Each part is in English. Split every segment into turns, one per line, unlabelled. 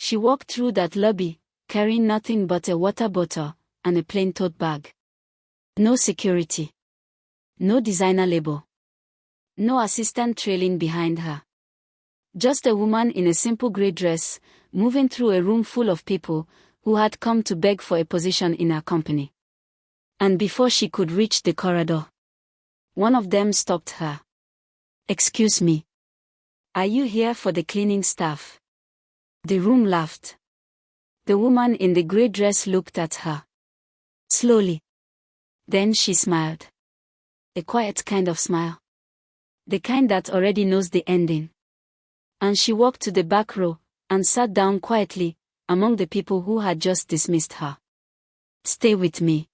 She walked through that lobby, carrying nothing but a water bottle and a plain tote bag. No security. No designer label. No assistant trailing behind her. Just a woman in a simple grey dress, moving through a room full of people who had come to beg for a position in her company. And before she could reach the corridor, one of them stopped her. "Excuse me. Are you here for the cleaning staff?" The room laughed. The woman in the grey dress looked at her. Slowly. Then she smiled. A quiet kind of smile. The kind that already knows the ending. And she walked to the back row and sat down quietly among the people who had just dismissed her. Stay with me.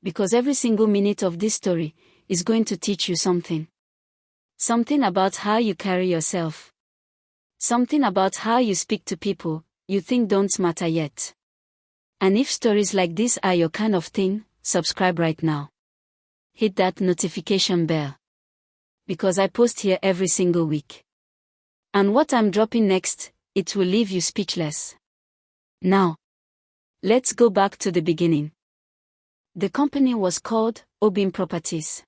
Because every single minute of this story is going to teach you something. Something about how you carry yourself. Something about how you speak to people you think don't matter yet. And if stories like this are your kind of thing, subscribe right now. Hit that notification bell. Because I post here every single week. And what I'm dropping next, it will leave you speechless. Now, let's go back to the beginning. The company was called Obim Properties.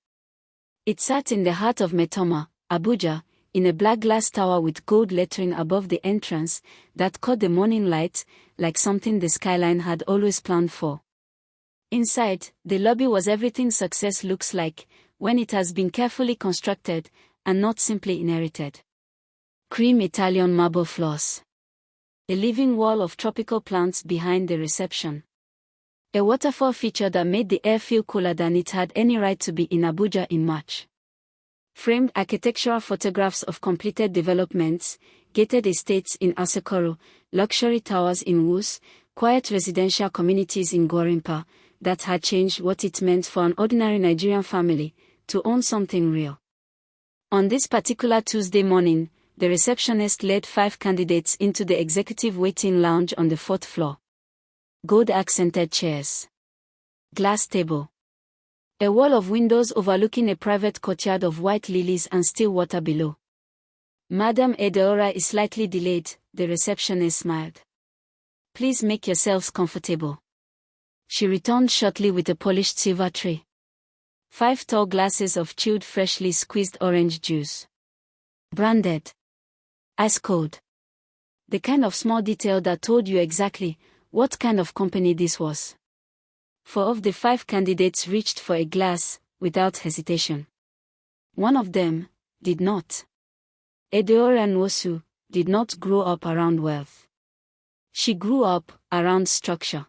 It sat in the heart of Metoma, Abuja, in a black glass tower with gold lettering above the entrance that caught the morning light like something the skyline had always planned for. Inside, the lobby was everything success looks like when it has been carefully constructed and not simply inherited. Cream Italian marble floors. A living wall of tropical plants behind the reception. A waterfall feature that made the air feel cooler than it had any right to be in Abuja in March. Framed architectural photographs of completed developments, gated estates in Asekoro, luxury towers in Wus, quiet residential communities in Gorimpa, that had changed what it meant for an ordinary Nigerian family to own something real. On this particular Tuesday morning, the receptionist led 5 candidates into the executive waiting lounge on the 4th floor. Gold-accented chairs. Glass table. A wall of windows overlooking a private courtyard of white lilies and still water below. Madam Edora is slightly delayed, the receptionist smiled. Please make yourselves comfortable. She returned shortly with a polished silver tray. 5 tall glasses of chilled freshly squeezed orange juice. Branded. Ice cold. The kind of small detail that told you exactly what kind of company this was. 4 of the 5 candidates reached for a glass, without hesitation. One of them did not. Aunty Nwosu did not grow up around wealth. She grew up around structure.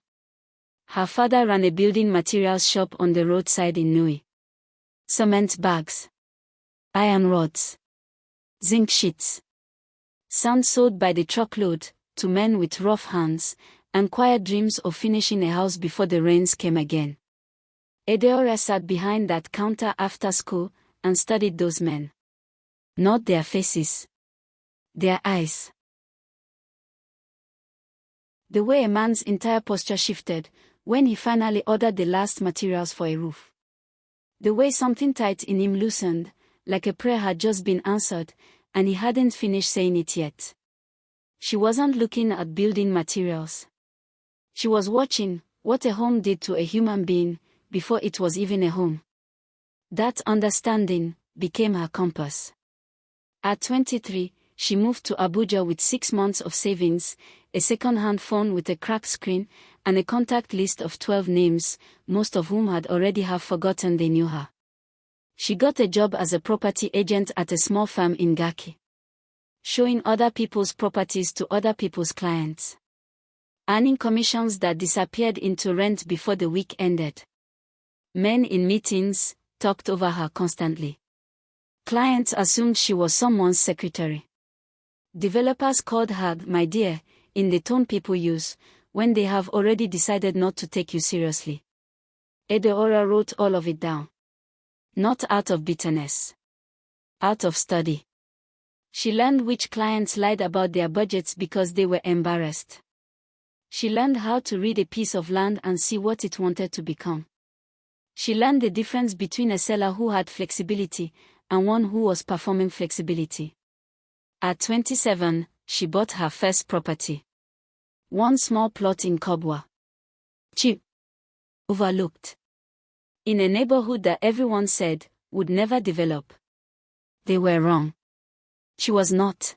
Her father ran a building materials shop on the roadside in Nui. Cement bags. Iron rods. Zinc sheets. Sand sold by the truckload to men with rough hands and quiet dreams of finishing a house before the rains came again. Edora sat behind that counter after school and studied those men. Not their faces. Their eyes. The way a man's entire posture shifted when he finally ordered the last materials for a roof. The way something tight in him loosened, like a prayer had just been answered, and he hadn't finished saying it yet. She wasn't looking at building materials. She was watching what a home did to a human being before it was even a home. That understanding became her compass. At 23, she moved to Abuja with 6 months of savings, a second-hand phone with a cracked screen, and a contact list of 12 names, most of whom had already have forgotten they knew her. She got a job as a property agent at a small firm in Gaki. Showing other people's properties to other people's clients. Earning commissions that disappeared into rent before the week ended. Men in meetings talked over her constantly. Clients assumed she was someone's secretary. Developers called her "my dear" in the tone people use when they have already decided not to take you seriously. Edora wrote all of it down. Not out of bitterness. Out of study. She learned which clients lied about their budgets because they were embarrassed. She learned how to read a piece of land and see what it wanted to become. She learned the difference between a seller who had flexibility and one who was performing flexibility. At 27, she bought her first property. One small plot in Kobwa. Cheap. Overlooked. In a neighborhood that everyone said would never develop. They were wrong. She was not.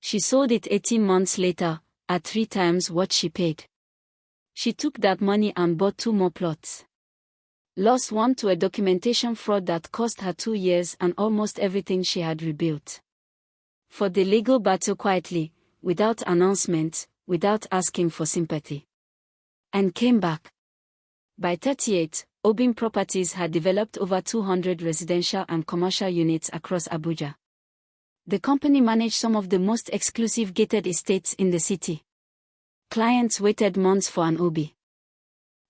She sold it 18 months later, at 3 times what she paid. She took that money and bought 2 more plots. Lost one to a documentation fraud that cost her 2 years and almost everything she had rebuilt. For the legal battle quietly, without announcement, without asking for sympathy. And came back. By 38, Obim Properties had developed over 200 residential and commercial units across Abuja. The company managed some of the most exclusive gated estates in the city. Clients waited months for an OB.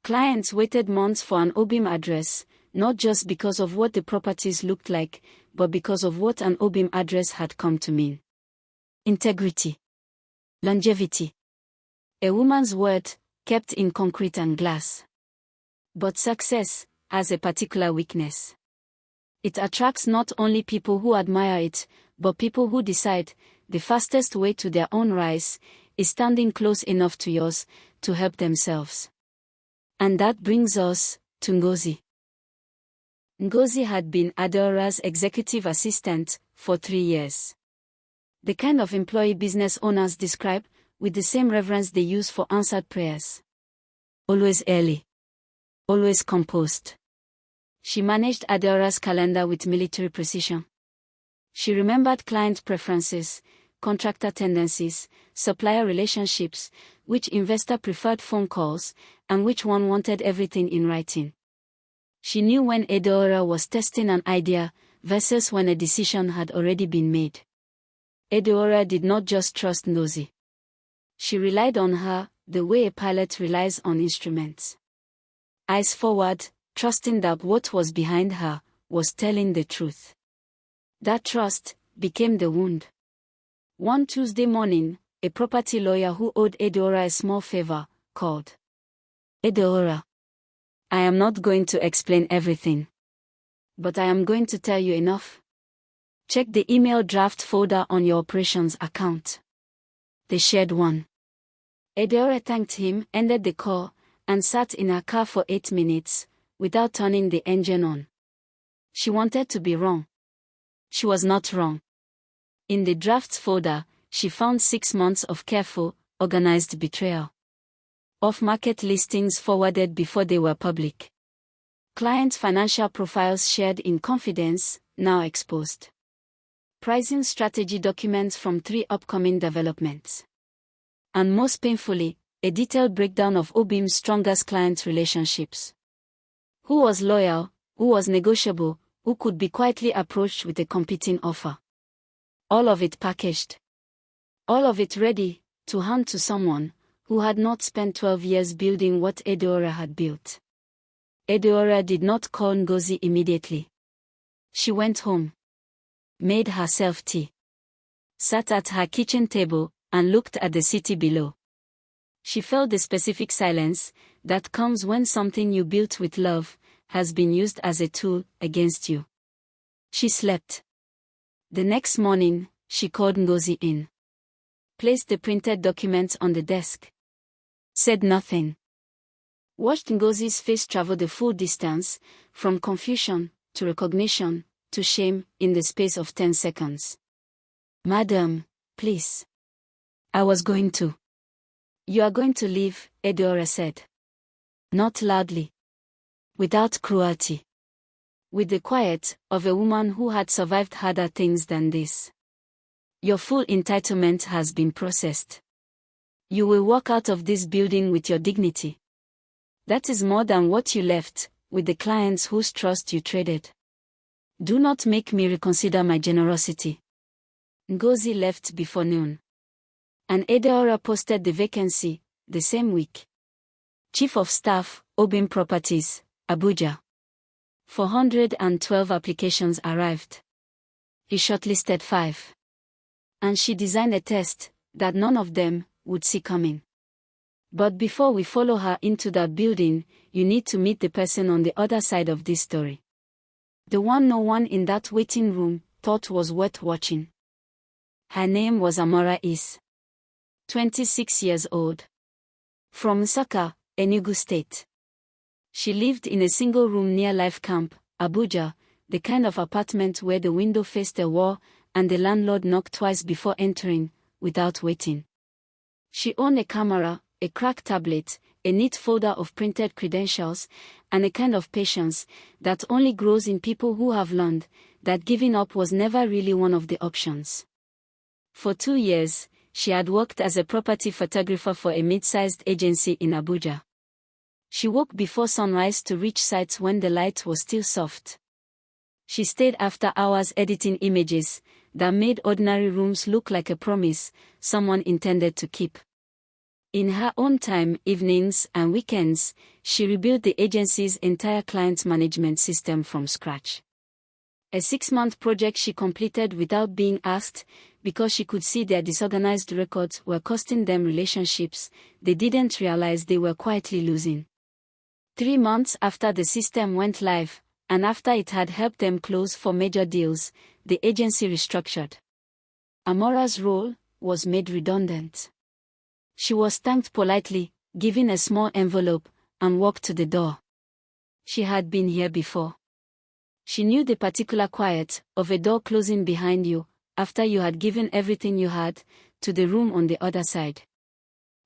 Clients waited months for an OBIM address, not just because of what the properties looked like, but because of what an OBIM address had come to mean. Integrity. Longevity. A woman's word, kept in concrete and glass. But success has a particular weakness. It attracts not only people who admire it, but people who decide the fastest way to their own rise is standing close enough to yours to help themselves. And that brings us to Ngozi. Ngozi had been Adeora's executive assistant for 3 years. The kind of employee business owners describe with the same reverence they use for answered prayers. Always early. Always composed. She managed Adeora's calendar with military precision. She remembered client preferences, contractor tendencies, supplier relationships, which investor preferred phone calls, and which one wanted everything in writing. She knew when Edora was testing an idea versus when a decision had already been made. Edora did not just trust Ngozi. She relied on her, the way a pilot relies on instruments. Eyes forward, trusting that what was behind her was telling the truth. That trust became the wound. One Tuesday morning, a property lawyer who owed Edora a small favor called. Edora, I am not going to explain everything. But I am going to tell you enough. Check the email draft folder on your operations account. They shared one. Edora thanked him, ended the call, and sat in her car for 8 minutes, without turning the engine on. She wanted to be wrong. She was not wrong. In the drafts folder, she found 6 months of careful, organized betrayal. Off-market listings forwarded before they were public. Client financial profiles shared in confidence, now exposed. Pricing strategy documents from 3 upcoming developments. And most painfully, a detailed breakdown of Obim's strongest client relationships. Who was loyal, who was negotiable, who could be quietly approached with a competing offer. All of it packaged. All of it ready to hand to someone who had not spent 12 years building what Edora had built. Edora did not call Ngozi immediately. She went home. Made herself tea. Sat at her kitchen table and looked at the city below. She felt the specific silence that comes when something you built with love has been used as a tool against you. She slept. The next morning, she called Ngozi in. Placed the printed documents on the desk. Said nothing. Watched Ngozi's face travel the full distance, from confusion, to recognition, to shame, in the space of 10 seconds. Madam, please. I was going to. You are going to leave, Edora said. Not loudly. Without cruelty. With the quiet of a woman who had survived harder things than this. Your full entitlement has been processed. You will walk out of this building with your dignity. That is more than what you left, with the clients whose trust you traded. Do not make me reconsider my generosity. Ngozi left before noon. And Edora posted the vacancy, the same week. Chief of Staff, Obim Properties, Abuja. 412 applications arrived. He shortlisted 5. And she designed a test that none of them would see coming. But before we follow her into that building, you need to meet the person on the other side of this story. The one no one in that waiting room thought was worth watching. Her name was Amora. 26 years old. From Nsukka, Enugu State. She lived in a single room near Life Camp, Abuja, the kind of apartment where the window faced a wall and the landlord knocked twice before entering, without waiting. She owned a camera, a cracked tablet, a neat folder of printed credentials, and a kind of patience that only grows in people who have learned that giving up was never really one of the options. For 2 years, she had worked as a property photographer for a mid-sized agency in Abuja. She woke before sunrise to reach sites when the light was still soft. She stayed after hours editing images that made ordinary rooms look like a promise someone intended to keep. In her own time, evenings and weekends, she rebuilt the agency's entire client management system from scratch. A 6-month project she completed without being asked, because she could see their disorganized records were costing them relationships they didn't realize they were quietly losing. 3 months after the system went live, and after it had helped them close 4 major deals, the agency restructured. Amora's role was made redundant. She was thanked politely, given a small envelope, and walked to the door. She had been here before. She knew the particular quiet of a door closing behind you, after you had given everything you had, to the room on the other side.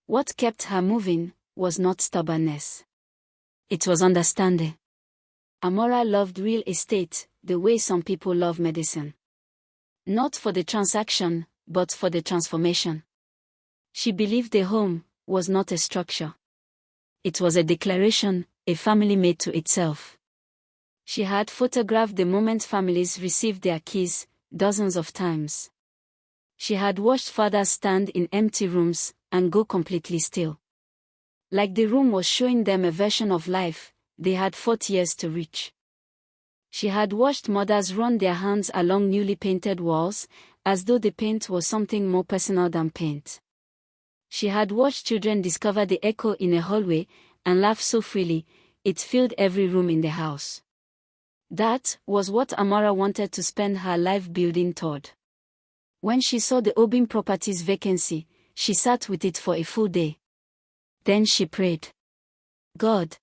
What kept her moving was not stubbornness. It was understanding. Amora loved real estate, the way some people love medicine. Not for the transaction, but for the transformation. She believed the home was not a structure. It was a declaration, a family made to itself. She had photographed the moment families received their keys, dozens of times. She had watched fathers stand in empty rooms and go completely still. Like the room was showing them a version of life they had fought years to reach. She had watched mothers run their hands along newly painted walls, as though the paint was something more personal than paint. She had watched children discover the echo in a hallway and laugh so freely, it filled every room in the house. That was what Amora wanted to spend her life building toward. When she saw the Obim property's vacancy, she sat with it for a full day. Then she prayed. God,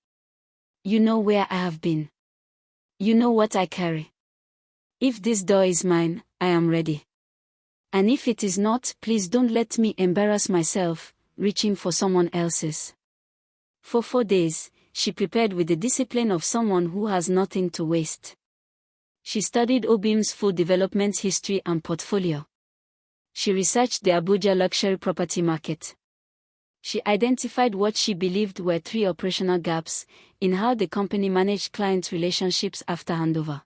you know where I have been. You know what I carry. If this door is mine, I am ready. And if it is not, please don't let me embarrass myself, reaching for someone else's. For 4 days, she prepared with the discipline of someone who has nothing to waste. She studied Obim's full development history and portfolio. She researched the Abuja luxury property market. She identified what she believed were 3 operational gaps in how the company managed client relationships after handover.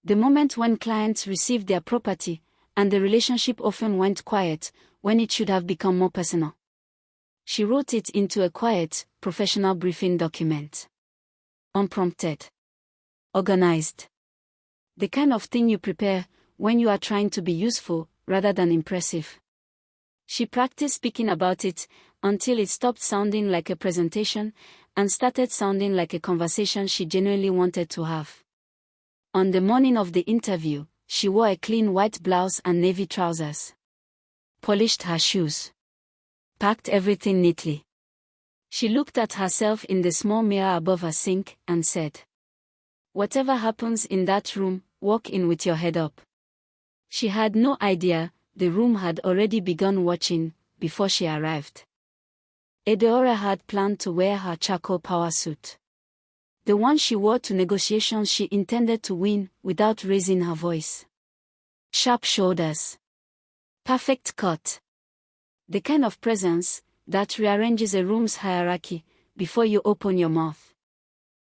The moment when clients received their property, and the relationship often went quiet when it should have become more personal. She wrote it into a quiet, professional briefing document. Unprompted. Organized. The kind of thing you prepare when you are trying to be useful rather than impressive. She practiced speaking about it until it stopped sounding like a presentation and started sounding like a conversation she genuinely wanted to have. On the morning of the interview, she wore a clean white blouse and navy trousers. Polished her shoes. Packed everything neatly. She looked at herself in the small mirror above her sink and said, "Whatever happens in that room, walk in with your head up." She had no idea the room had already begun watching before she arrived. Edora had planned to wear her charcoal power suit. The one she wore to negotiations she intended to win without raising her voice. Sharp shoulders. Perfect cut. The kind of presence that rearranges a room's hierarchy before you open your mouth.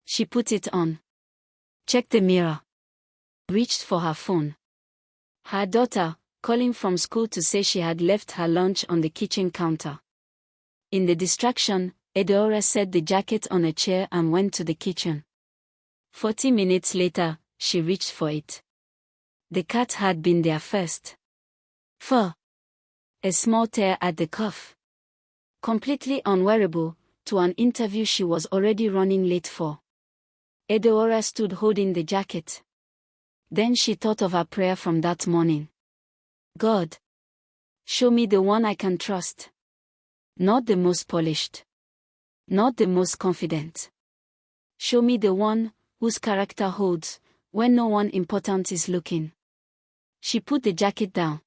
She put it on. Checked the mirror. Reached for her phone. Her daughter, calling from school to say she had left her lunch on the kitchen counter. In the distraction, Edora set the jacket on a chair and went to the kitchen. 40 minutes later, she reached for it. The cat had been there first. Fur. A small tear at the cuff. Completely unwearable, to an interview she was already running late for. Edora stood holding the jacket. Then she thought of her prayer from that morning. God, show me the one I can trust. Not the most polished. Not the most confident. Show me the one whose character holds when no one important is looking. She put the jacket down.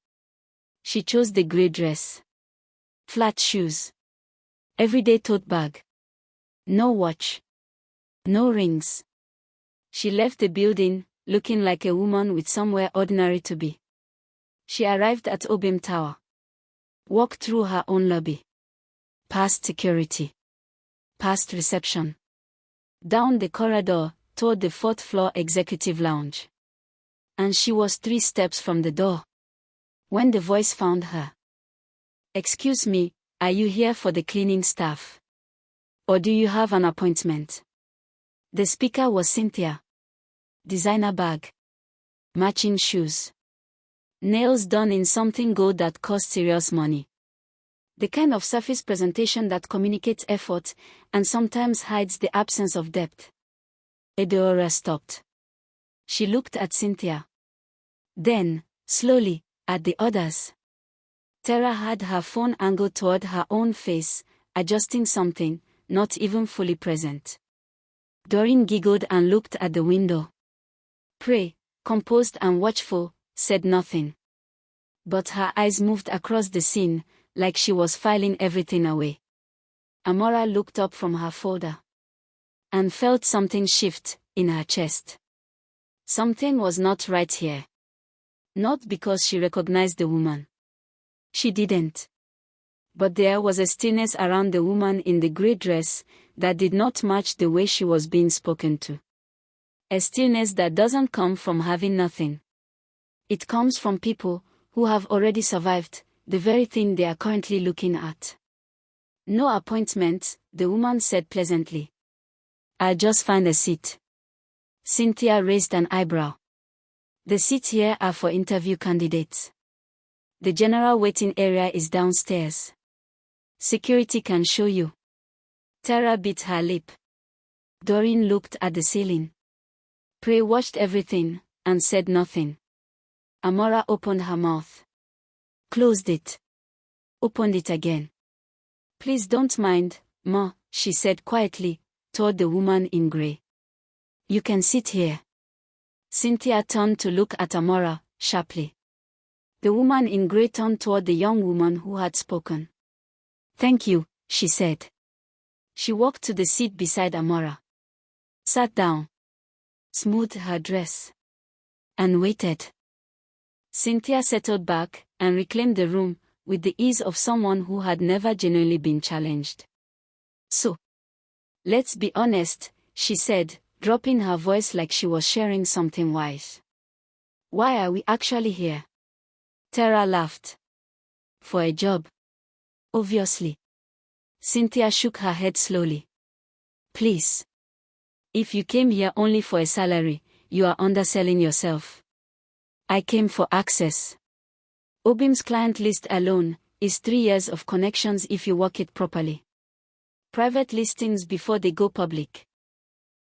She chose the grey dress. Flat shoes. Everyday tote bag. No watch. No rings. She left the building, looking like a woman with somewhere ordinary to be. She arrived at Obim Tower. Walked through her own lobby. Past security. Past reception. Down the corridor, toward the 4th floor executive lounge. And she was 3 steps from the door. When the voice found her. "Excuse me, are you here for the cleaning staff? Or do you have an appointment?" The speaker was Cynthia. Designer bag. Matching shoes. Nails done in something gold that cost serious money. The kind of surface presentation that communicates effort and sometimes hides the absence of depth. Edora stopped. She looked at Cynthia. Then, slowly, at the others. Tara had her phone angled toward her own face, adjusting something, not even fully present. Doreen giggled and looked at the window. Prey, composed and watchful, said nothing. But her eyes moved across the scene, like she was filing everything away. Amora looked up from her folder. And felt something shift in her chest. Something was not right here. Not because she recognized the woman. She didn't. But there was a stillness around the woman in the grey dress that did not match the way she was being spoken to. A stillness that doesn't come from having nothing. It comes from people who have already survived the very thing they are currently looking at. "No appointment," the woman said pleasantly. "I'll just find a seat." Cynthia raised an eyebrow. "The seats here are for interview candidates. The general waiting area is downstairs. Security can show you." Tara bit her lip. Doreen looked at the ceiling. Prey watched everything, and said nothing. Amora opened her mouth. Closed it. Opened it again. "Please don't mind, Ma," she said quietly, toward the woman in grey. "You can sit here." Cynthia turned to look at Amora, sharply. The woman in grey turned toward the young woman who had spoken. "Thank you," she said. She walked to the seat beside Amora. Sat down. Smoothed her dress. And waited. Cynthia settled back, and reclaimed the room, with the ease of someone who had never genuinely been challenged. "So, let's be honest," she said, dropping her voice like she was sharing something wise. "Why are we actually here?" Tara laughed. "For a job. Obviously." Cynthia shook her head slowly. "Please. If you came here only for a salary, you are underselling yourself. I came for access. Obim's client list alone is 3 years of connections if you work it properly. Private listings before they go public.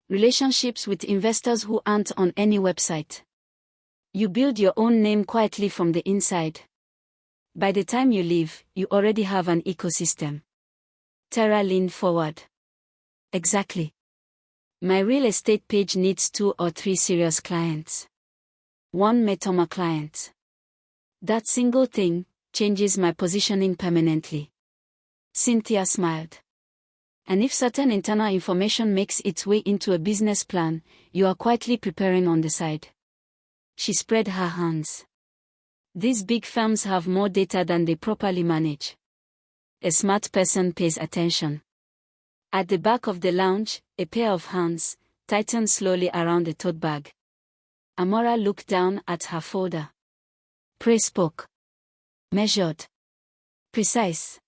Relationships with investors who aren't on any website. You build your own name quietly from the inside. By the time you leave, you already have an ecosystem." Tara leaned forward. "Exactly. My real estate page needs 2 or 3 serious clients. 1 Metoma client. That single thing changes my positioning permanently." Cynthia smiled. "And if certain internal information makes its way into a business plan, you are quietly preparing on the side." She spread her hands. "These big firms have more data than they properly manage. A smart person pays attention." At the back of the lounge, a pair of hands tightened slowly around the tote bag. Amora looked down at her folder. Prey spoke. "Measured. Precise.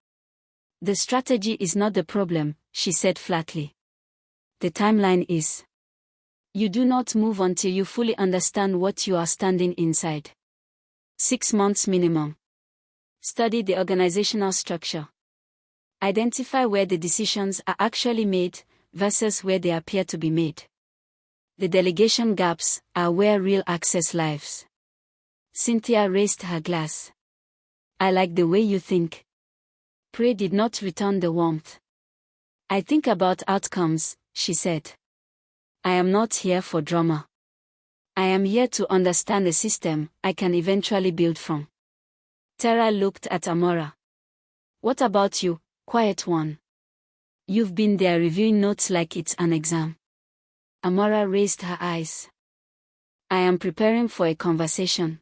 The strategy is not the problem," she said flatly. "The timeline is. You do not move until you fully understand what you are standing inside. 6 months minimum. Study the organizational structure. Identify where the decisions are actually made versus where they appear to be made. The delegation gaps are where real access lives." Cynthia raised her glass. "I like the way you think." Pray did not return the warmth. I think about outcomes, she said. I am not here for drama. I am here to understand a system I can eventually build from. Tara looked at Amora. What about you, quiet one? You've been there reviewing notes like it's an exam. Amora raised her eyes. I am preparing for a conversation.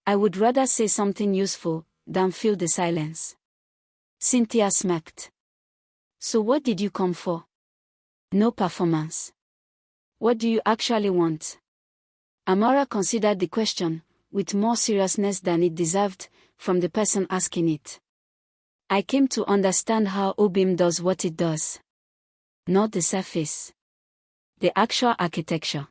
I would rather say something useful than fill the silence. Cynthia smirked. So what did you come for? No performance. What do you actually want? Amora considered the question, with more seriousness than it deserved, from the person asking it. I came to understand how OBIM does what it does. Not the surface. The actual architecture.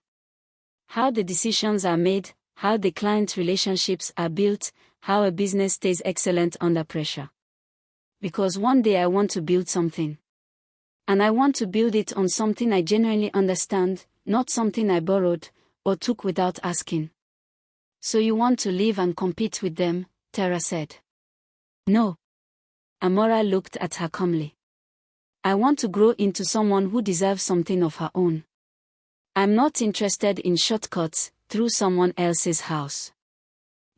How the decisions are made, how the client relationships are built, how a business stays excellent under pressure. Because one day I want to build something. And I want to build it on something I genuinely understand, not something I borrowed, or took without asking. So you want to live and compete with them, Tara said. No. Amora looked at her calmly. I want to grow into someone who deserves something of her own. I'm not interested in shortcuts through someone else's house.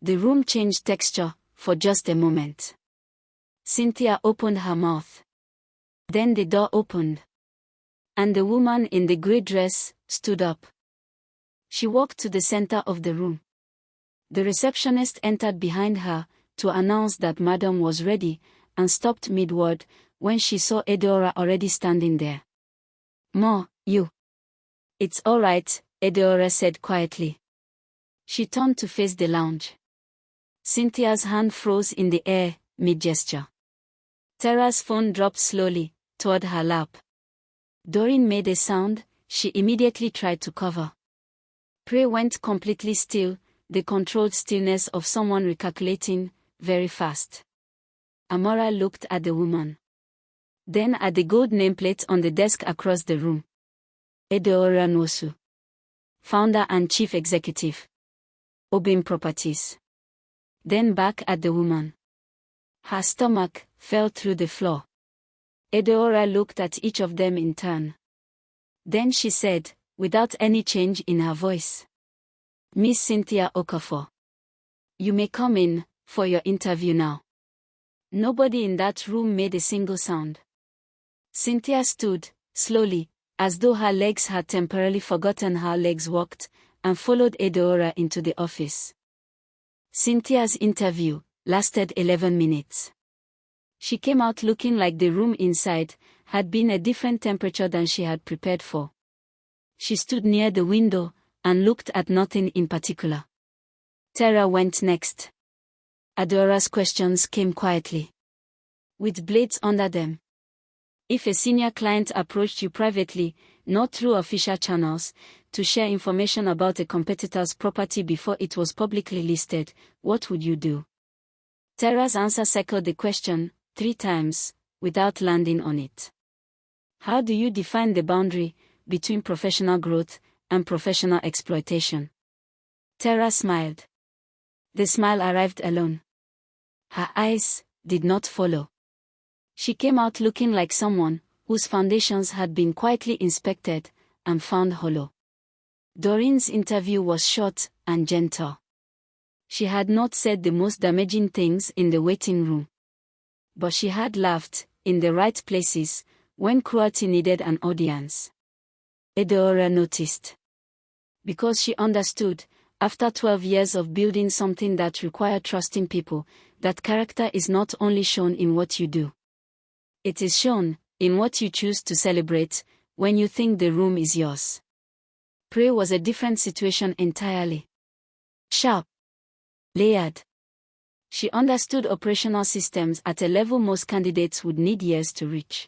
The room changed texture for just a moment. Cynthia opened her mouth. Then the door opened. And the woman in the grey dress stood up. She walked to the center of the room. The receptionist entered behind her to announce that Madam was ready, and stopped mid-word when she saw Edora already standing there. Ma, you. It's all right, Edora said quietly. She turned to face the lounge. Cynthia's hand froze in the air, mid-gesture. Tara's phone dropped slowly toward her lap. Doreen made a sound she immediately tried to cover. Prey went completely still, the controlled stillness of someone recalculating, very fast. Amora looked at the woman. Then at the gold nameplate on the desk across the room. Adaora Nwosu. Founder and Chief Executive. OBIM Properties. Then back at the woman. Her stomach fell through the floor. Edora looked at each of them in turn. Then she said, without any change in her voice. Miss Cynthia Okafor. You may come in for your interview now. Nobody in that room made a single sound. Cynthia stood, slowly, as though her legs had temporarily forgotten how legs walked, and followed Edora into the office. Cynthia's interview lasted 11 minutes. She came out looking like the room inside had been a different temperature than she had prepared for. She stood near the window and looked at nothing in particular. Tara went next. Adora's questions came quietly, with blades under them. If a senior client approached you privately, not through official channels, to share information about a competitor's property before it was publicly listed, what would you do? Tara's answer circled the question 3 times, without landing on it. How do you define the boundary between professional growth and professional exploitation? Tara smiled. The smile arrived alone. Her eyes did not follow. She came out looking like someone whose foundations had been quietly inspected and found hollow. Doreen's interview was short and gentle. She had not said the most damaging things in the waiting room. But she had laughed in the right places when cruelty needed an audience. Edora noticed. Because she understood, after 12 years of building something that required trusting people, that character is not only shown in what you do. It is shown in what you choose to celebrate when you think the room is yours. Prey was a different situation entirely. Sharp. Layered. She understood operational systems at a level most candidates would need years to reach.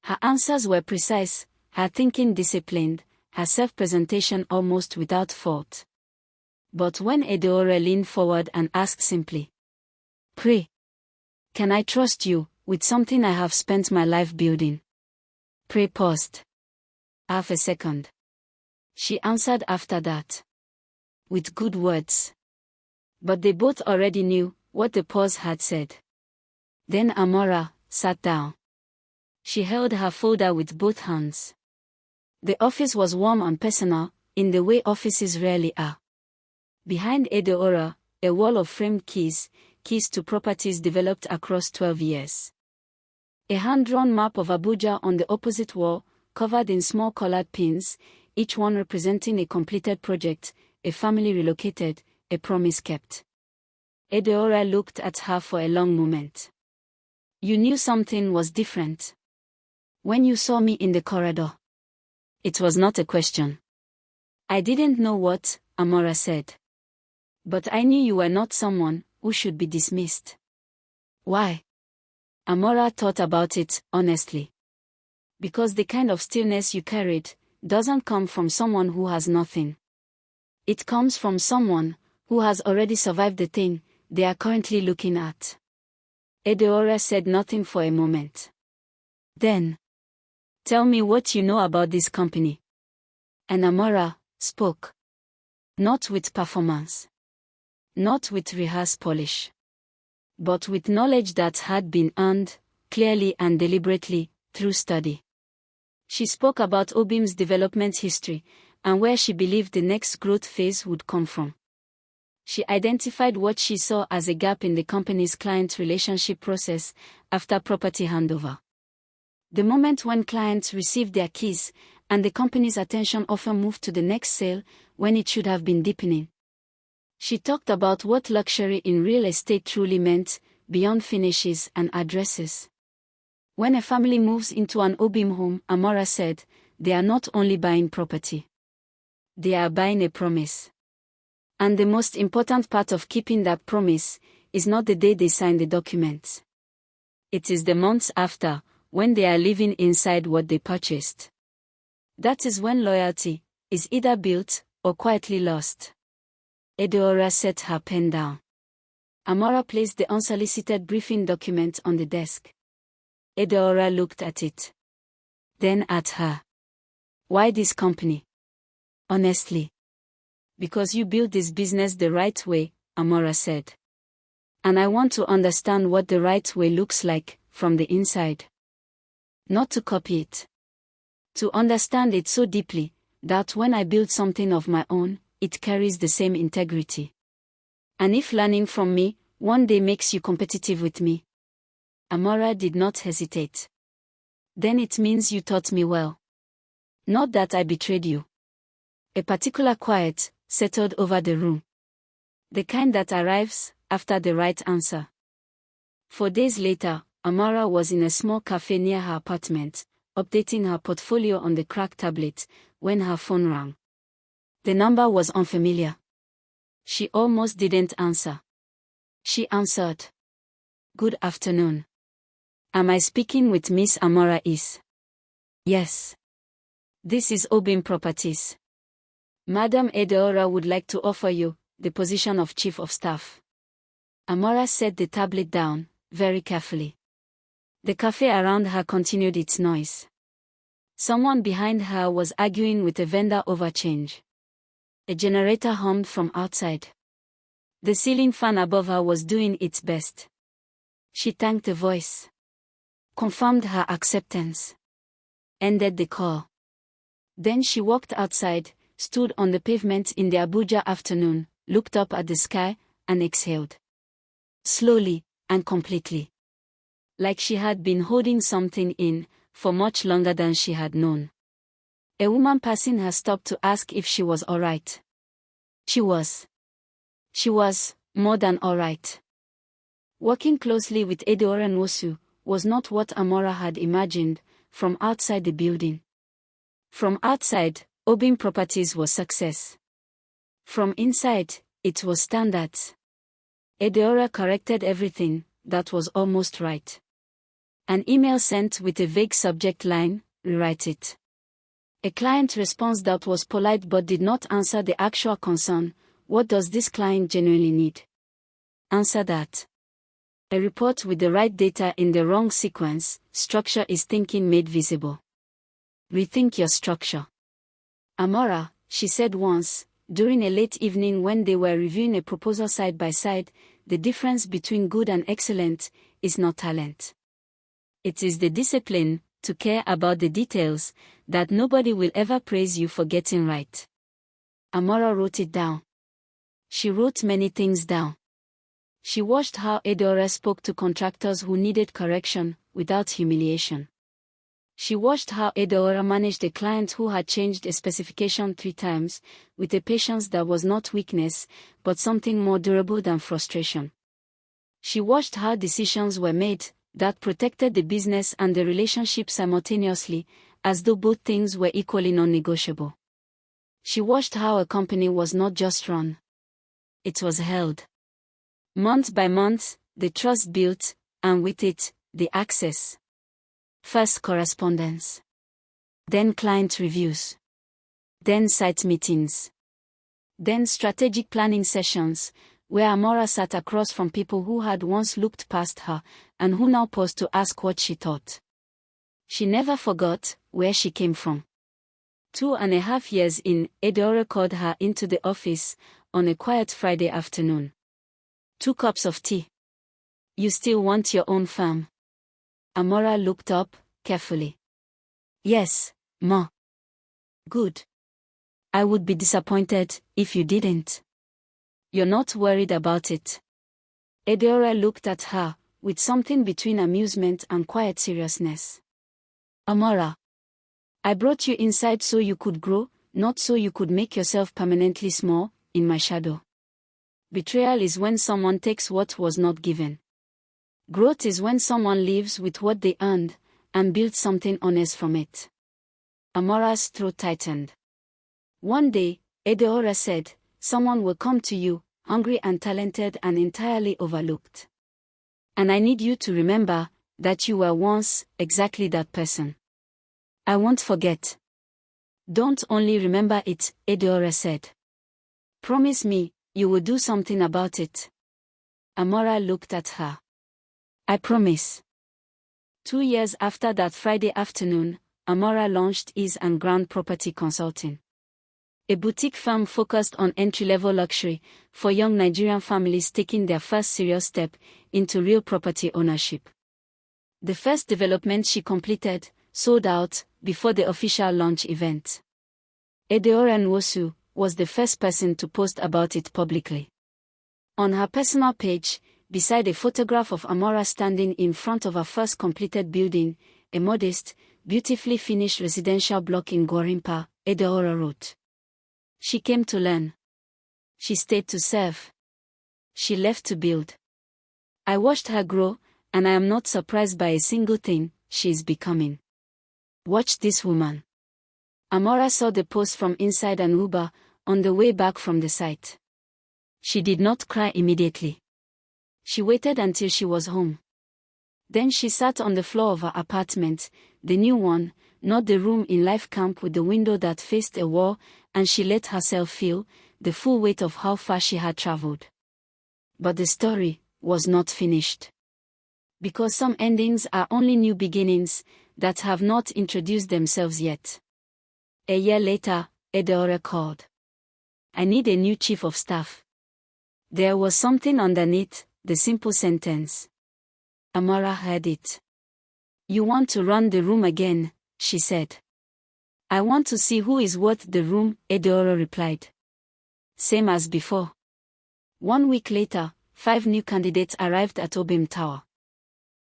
Her answers were precise, her thinking disciplined, her self-presentation almost without fault. But when Edora leaned forward and asked simply, Prey, can I trust you with something I have spent my life building? Prey paused. Half a second. She answered after that. With good words. But they both already knew what the pause had said. Then Amora sat down. She held her folder with both hands. The office was warm and personal, in the way offices rarely are. Behind Edora, a wall of framed keys to properties developed across 12 years. A hand-drawn map of Abuja on the opposite wall, covered in small colored pins, each one representing a completed project, a family relocated, a promise kept. Edora looked at her for a long moment. You knew something was different. When you saw me in the corridor. It was not a question. I didn't know what, Amora said. But I knew you were not someone who should be dismissed. Why? Amora thought about it, honestly. Because the kind of stillness you carried doesn't come from someone who has nothing. It comes from someone who has already survived the thing they are currently looking at. Edora said nothing for a moment. Then, tell me what you know about this company. And Amora spoke. Not with performance. Not with rehearsed polish. But with knowledge that had been earned, clearly and deliberately, through study. She spoke about Obim's development history, and where she believed the next growth phase would come from. She identified what she saw as a gap in the company's client relationship process after property handover. The moment when clients received their keys, and the company's attention often moved to the next sale, when it should have been deepening. She talked about what luxury in real estate truly meant, beyond finishes and addresses. When a family moves into an Obim home, Amora said, they are not only buying property. They are buying a promise. And the most important part of keeping that promise is not the day they sign the documents. It is the months after, when they are living inside what they purchased. That is when loyalty is either built or quietly lost. Edora set her pen down. Amora placed the unsolicited briefing document on the desk. Edora looked at it. Then at her. Why this company? Honestly. Because you build this business the right way, Amora said. And I want to understand what the right way looks like, from the inside. Not to copy it. To understand it so deeply, that when I build something of my own, it carries the same integrity. And if learning from me, one day makes you competitive with me. Amora did not hesitate. Then it means you taught me well. Not that I betrayed you. A particular quiet settled over the room. The kind that arrives after the right answer. 4 days later, Amora was in a small cafe near her apartment, updating her portfolio on the cracked tablet, when her phone rang. The number was unfamiliar. She almost didn't answer. She answered. Good afternoon. Am I speaking with Miss Amora? Yes. This is Obim Properties. Madam Edora would like to offer you the position of Chief of Staff. Amora set the tablet down, very carefully. The cafe around her continued its noise. Someone behind her was arguing with a vendor over change. A generator hummed from outside. The ceiling fan above her was doing its best. She thanked the voice. Confirmed her acceptance. Ended the call. Then she walked outside, stood on the pavement in the Abuja afternoon, looked up at the sky, and exhaled. Slowly, and completely. Like she had been holding something in, for much longer than she had known. A woman passing her stopped to ask if she was alright. She was. She was, more than alright. Working closely with Adaora Nwosu was not what Amora had imagined, from outside the building. From outside, Obim Properties was success. From inside, it was standards. Edora corrected everything that was almost right. An email sent with a vague subject line, rewrite it. A client response that was polite but did not answer the actual concern, what does this client genuinely need? Answer that. A report with the right data in the wrong sequence, structure is thinking made visible. Rethink your structure. Amora, she said once, during a late evening when they were reviewing a proposal side by side, the difference between good and excellent is not talent. It is the discipline to care about the details that nobody will ever praise you for getting right. Amora wrote it down. She wrote many things down. She watched how Edora spoke to contractors who needed correction, without humiliation. She watched how Edora managed a client who had changed a specification 3 times, with a patience that was not weakness, but something more durable than frustration. She watched how decisions were made that protected the business and the relationship simultaneously, as though both things were equally non-negotiable. She watched how a company was not just run. It was held. Month by month, the trust built, and with it, the access. First correspondence. Then client reviews. Then site meetings. Then strategic planning sessions, where Amora sat across from people who had once looked past her, and who now paused to ask what she thought. She never forgot where she came from. 2.5 years in, Edora called her into the office on a quiet Friday afternoon. 2 cups of tea. You still want your own firm? Amora looked up, carefully. Yes, Ma. Good. I would be disappointed if you didn't. You're not worried about it. Edora looked at her, with something between amusement and quiet seriousness. Amora. I brought you inside so you could grow, not so you could make yourself permanently small, in my shadow. Betrayal is when someone takes what was not given. Growth is when someone lives with what they earned, and builds something honest from it. Amora's throat tightened. One day, Edora said, someone will come to you, hungry and talented and entirely overlooked. And I need you to remember that you were once exactly that person. I won't forget. Don't only remember it, Edora said. Promise me, you will do something about it. Amora looked at her. I promise. 2 years after that Friday afternoon, Amora launched Ease and Ground Property Consulting. A boutique firm focused on entry-level luxury for young Nigerian families taking their first serious step into real property ownership. The first development she completed sold out before the official launch event. Aunty Nwosu was the first person to post about it publicly. On her personal page, beside a photograph of Amora standing in front of her first completed building, a modest, beautifully finished residential block in Gorimpa, Edora wrote. She came to learn. She stayed to serve. She left to build. I watched her grow, and I am not surprised by a single thing she is becoming. Watch this woman. Amora saw the post from inside an Uber on the way back from the site. She did not cry immediately. She waited until she was home. Then she sat on the floor of her apartment, the new one, not the room in life camp with the window that faced a wall, and she let herself feel the full weight of how far she had traveled. But the story was not finished. Because some endings are only new beginnings that have not introduced themselves yet. A year later, Edora called. I need a new chief of staff. There was something underneath the simple sentence. Amora heard it. You want to run the room again, she said. I want to see who is worth the room, Edora replied. Same as before. 1 week later, 5 new candidates arrived at Obim Tower.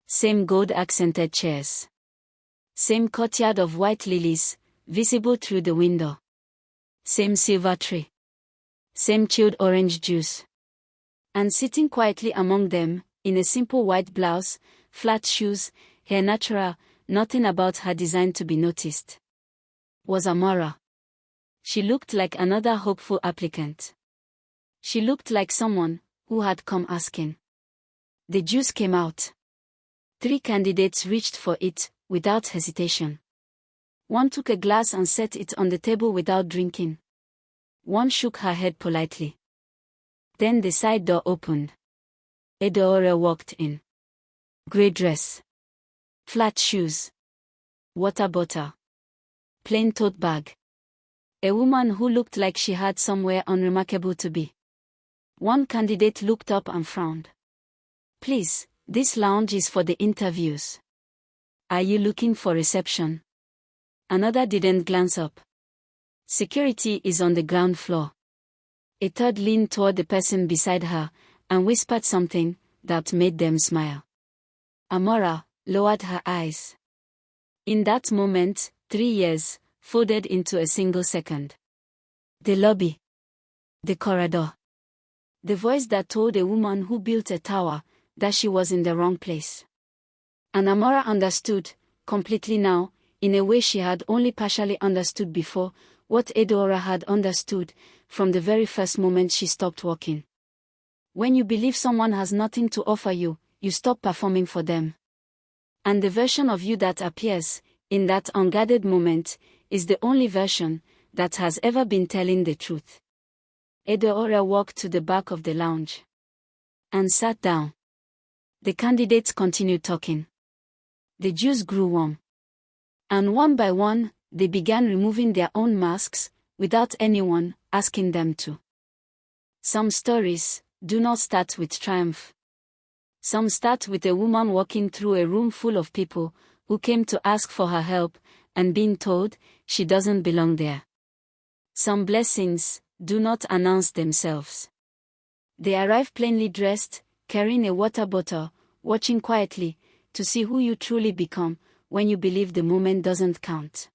Same gold-accented chairs. Same courtyard of white lilies, visible through the window. Same silver tray. Same chilled orange juice. And sitting quietly among them, in a simple white blouse, flat shoes, hair natural, nothing about her designed to be noticed, was Amora. She looked like another hopeful applicant. She looked like someone who had come asking. The juice came out. 3 candidates reached for it, without hesitation. One took a glass and set it on the table without drinking. One shook her head politely. Then the side door opened. Edora walked in. Grey dress. Flat shoes. Water bottle. Plain tote bag. A woman who looked like she had somewhere unremarkable to be. One candidate looked up and frowned. Please, This lounge is for the interviews. Are you looking for reception? Another didn't glance up. Security is on the ground floor. A third leaned toward the person beside her and whispered something that made them smile. Amora lowered her eyes. In that moment, 3 years folded into a single second. The lobby. The corridor. The voice that told a woman who built a tower that she was in the wrong place. And Amora understood, completely now, in a way she had only partially understood before, what Edora had understood, from the very first moment she stopped walking. When you believe someone has nothing to offer you, you stop performing for them. And the version of you that appears, in that unguarded moment, is the only version that has ever been telling the truth. Edora walked to the back of the lounge and sat down. The candidates continued talking. The juice grew warm. And one by one, they began removing their own masks, without anyone asking them to. Some stories do not start with triumph. Some start with a woman walking through a room full of people who came to ask for her help and being told she doesn't belong there. Some blessings do not announce themselves. They arrive plainly dressed, carrying a water bottle, watching quietly to see who you truly become when you believe the moment doesn't count.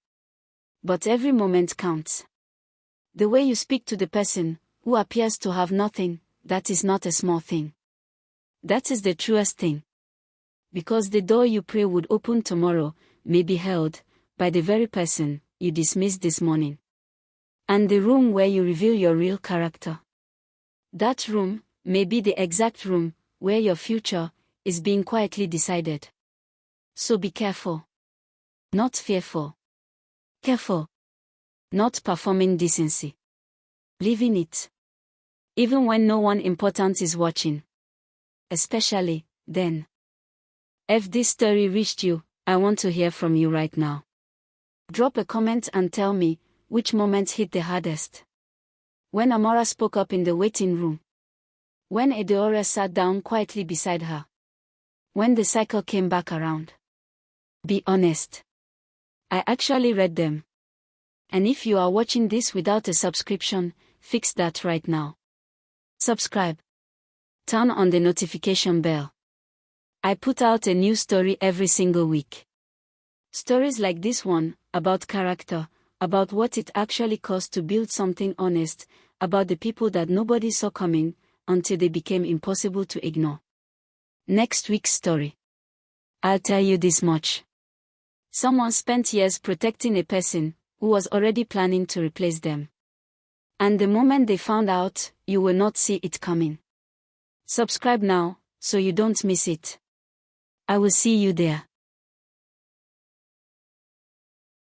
But every moment counts. The way you speak to the person who appears to have nothing, that is not a small thing. That is the truest thing. Because the door you pray would open tomorrow may be held by the very person you dismissed this morning. And the room where you reveal your real character. That room may be the exact room where your future is being quietly decided. So be careful. Not fearful. Careful. Not performing decency. Living it. Even when no one important is watching. Especially then. If this story reached you, I want to hear from you right now. Drop a comment and tell me which moment hit the hardest. When Amora spoke up in the waiting room. When Edora sat down quietly beside her. When the cycle came back around. Be honest. I actually read them. And if you are watching this without a subscription, fix that right now. Subscribe. Turn on the notification bell. I put out a new story every single week. Stories like this one, about character, about what it actually cost to build something honest, about the people that nobody saw coming, until they became impossible to ignore. Next week's story. I'll tell you this much. Someone spent years protecting a person who was already planning to replace them. And the moment they found out, you will not see it coming. Subscribe now, so you don't miss it. I will see you there.